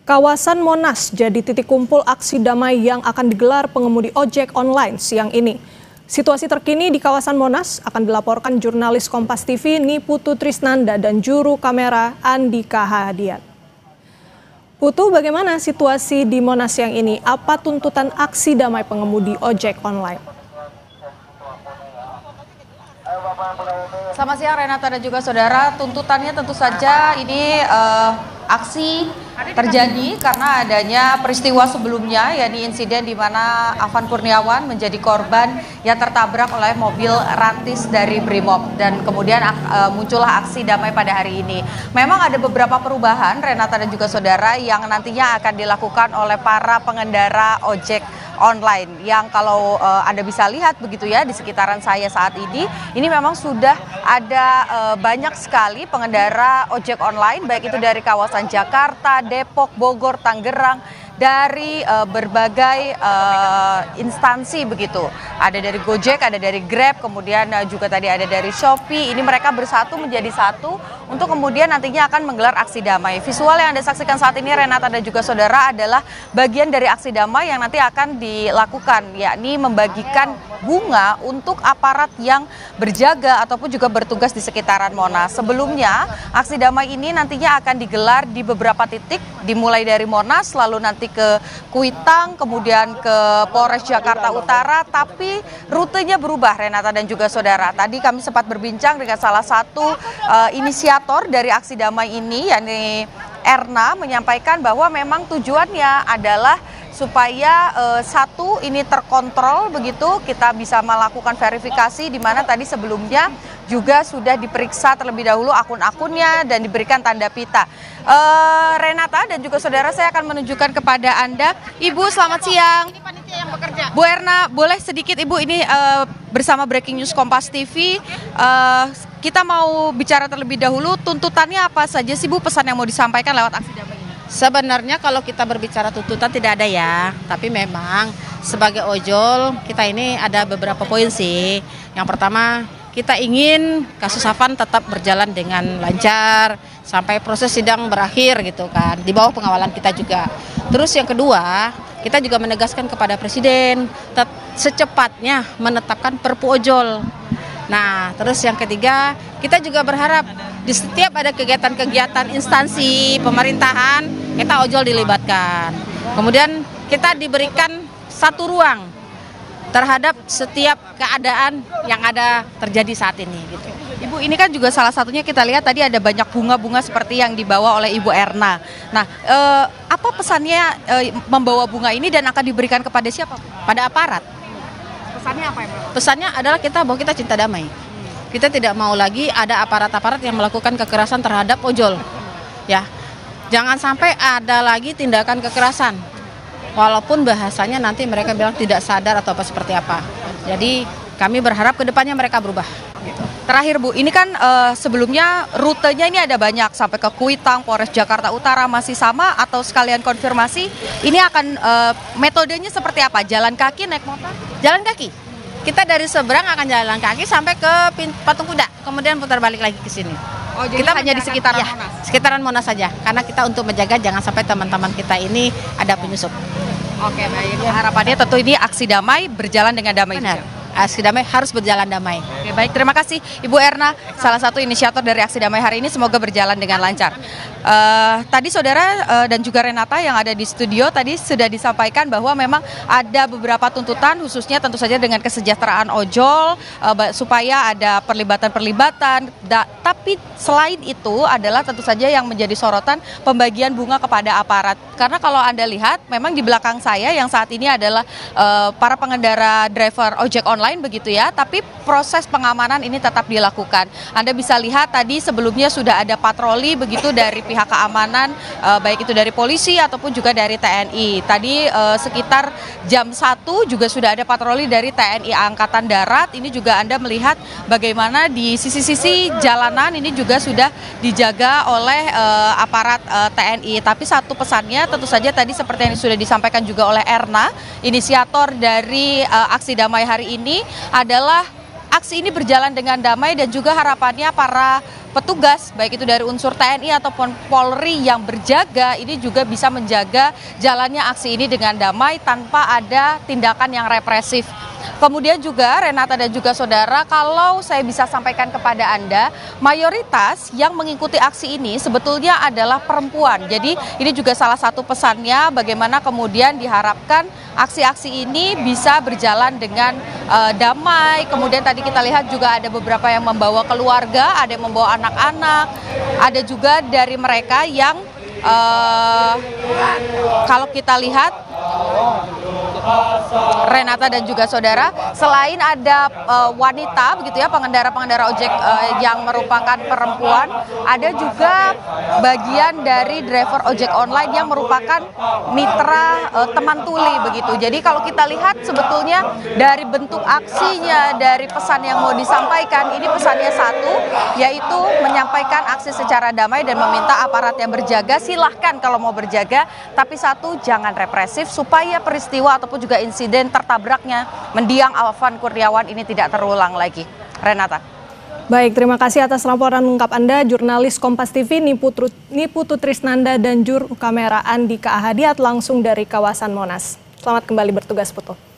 Kawasan Monas jadi titik kumpul aksi damai yang akan digelar pengemudi ojek online siang ini. Situasi terkini di kawasan Monas akan dilaporkan jurnalis Kompas TV Niputu Trisnanda dan juru kamera Andika Hadiat. Putu, bagaimana situasi di Monas siang ini? Apa tuntutan aksi damai pengemudi ojek online? Selamat siang Renata dan juga saudara. Tuntutannya tentu saja ini aksi terjadi karena adanya peristiwa sebelumnya, yakni insiden di mana Afan Kurniawan menjadi korban yang tertabrak oleh mobil rantis dari Brimob, dan kemudian muncullah aksi damai pada hari ini. Memang ada beberapa perubahan Renata dan juga saudara yang nantinya akan dilakukan oleh para pengendara ojek online yang kalau Anda bisa lihat begitu ya di sekitaran saya saat ini memang sudah ada banyak sekali pengendara ojek online, baik itu dari kawasan Jakarta, Depok, Bogor, Tangerang, dari berbagai instansi begitu. Ada dari Gojek, ada dari Grab, kemudian juga tadi ada dari Shopee. Ini mereka bersatu menjadi satu untuk kemudian nantinya akan menggelar aksi damai. Visual yang Anda saksikan saat ini Renata dan juga saudara adalah bagian dari aksi damai yang nanti akan dilakukan, yakni membagikan bunga untuk aparat yang berjaga ataupun juga bertugas di sekitaran Monas. Sebelumnya aksi damai ini nantinya akan digelar di beberapa titik, dimulai dari Monas, lalu nanti ke Kuitang, kemudian ke Polres Jakarta Utara, tapi rutenya berubah Renata dan juga saudara. Tadi kami sempat berbincang dengan salah satu inisiator dari aksi damai ini, yakni Erna, menyampaikan bahwa memang tujuannya adalah supaya satu ini terkontrol begitu, kita bisa melakukan verifikasi di mana tadi sebelumnya juga sudah diperiksa terlebih dahulu akun-akunnya dan diberikan tanda pita. Renata dan juga saudara, saya akan menunjukkan kepada Anda. Ibu, selamat siang. Ini panitia yang bekerja. Bu Erna, boleh sedikit Ibu ini bersama Breaking News Kompas TV. Kita mau bicara terlebih dahulu, tuntutannya apa saja sih Bu, pesan yang mau disampaikan lewat aksi damai ini? Sebenarnya kalau kita berbicara tuntutan tidak ada ya, tapi memang sebagai ojol kita ini ada beberapa poin sih. Yang pertama, kita ingin kasus Afan tetap berjalan dengan lancar sampai proses sidang berakhir gitu kan, di bawah pengawalan kita juga. Terus yang kedua, kita juga menegaskan kepada Presiden secepatnya menetapkan Perpu ojol. Nah, terus yang ketiga, kita juga berharap di setiap ada kegiatan-kegiatan instansi pemerintahan, kita ojol dilibatkan. Kemudian kita diberikan satu ruang terhadap setiap keadaan yang ada terjadi saat ini gitu. Ibu, ini kan juga salah satunya kita lihat tadi ada banyak bunga-bunga seperti yang dibawa oleh Ibu Erna. Nah, apa pesannya membawa bunga ini dan akan diberikan kepada siapa? Pada aparat. Pesannya apa ya, Mbak? Pesannya adalah bahwa kita cinta damai. Kita tidak mau lagi ada aparat-aparat yang melakukan kekerasan terhadap ojol. Ya, jangan sampai ada lagi tindakan kekerasan. Walaupun bahasanya nanti mereka bilang tidak sadar atau apa seperti apa. Jadi kami berharap ke depannya mereka berubah. Terakhir Bu, ini kan sebelumnya rutenya ini ada banyak sampai ke Kuitang, Polres Jakarta Utara, masih sama atau sekalian konfirmasi? Ini akan metodenya seperti apa? Jalan kaki, naik motor? Jalan kaki. Kita dari seberang akan jalan kaki sampai ke Patung Kuda, kemudian putar balik lagi ke sini. Oh, jadi kita hanya di sekitaran Monas? Sekitaran Monas saja, karena kita untuk menjaga jangan sampai teman-teman kita ini ada penyusup. Oke, baik. Harapannya tentu ini aksi damai berjalan dengan damai. Benar. Aksi damai harus berjalan damai. Oke, baik, terima kasih Ibu Erna, salah satu inisiator dari aksi damai hari ini. Semoga berjalan dengan lancar. Tadi saudara dan juga Renata yang ada di studio tadi sudah disampaikan bahwa memang ada beberapa tuntutan, khususnya tentu saja dengan kesejahteraan ojol, supaya ada perlibatan-perlibatan. Tapi selain itu adalah tentu saja yang menjadi sorotan pembagian bunga kepada aparat. Karena kalau Anda lihat memang di belakang saya yang saat ini adalah para pengendara driver ojek online begitu ya, tapi proses pengamanan ini tetap dilakukan. Anda bisa lihat tadi sebelumnya sudah ada patroli begitu dari pihak keamanan, baik itu dari polisi ataupun juga dari TNI. Tadi sekitar jam 1 juga sudah ada patroli dari TNI Angkatan Darat. Ini juga Anda melihat bagaimana di sisi-sisi jalanan ini juga sudah dijaga oleh aparat TNI. Tapi satu pesannya tentu saja tadi seperti yang sudah disampaikan juga oleh Erna, inisiator dari aksi damai hari ini adalah aksi ini berjalan dengan damai dan juga harapannya para petugas baik itu dari unsur TNI ataupun Polri yang berjaga ini juga bisa menjaga jalannya aksi ini dengan damai tanpa ada tindakan yang represif. Kemudian juga Renata dan juga saudara, kalau saya bisa sampaikan kepada Anda, mayoritas yang mengikuti aksi ini sebetulnya adalah perempuan. Jadi ini juga salah satu pesannya bagaimana kemudian diharapkan aksi-aksi ini bisa berjalan dengan damai. Kemudian tadi kita lihat juga ada beberapa yang membawa keluarga, ada yang membawa anak-anak, ada juga dari mereka yang kalau kita lihat Renata dan juga saudara, selain ada wanita begitu ya, pengendara-pengendara ojek yang merupakan perempuan, ada juga bagian dari driver ojek online yang merupakan mitra teman tuli begitu. Jadi kalau kita lihat sebetulnya dari bentuk aksinya, dari pesan yang mau disampaikan, ini pesannya satu, yaitu menyampaikan aksi secara damai dan meminta aparat yang berjaga, silahkan kalau mau berjaga, tapi satu, jangan represif supaya peristiwa ataupun juga insiden tertabraknya mendiang Afan Kurniawan ini tidak terulang lagi. Renata. Baik, terima kasih atas laporan lengkap Anda, jurnalis Kompas TV Niputu Trisnanda dan juru kamera Andika Ahadiat langsung dari kawasan Monas. Selamat kembali bertugas, Putu.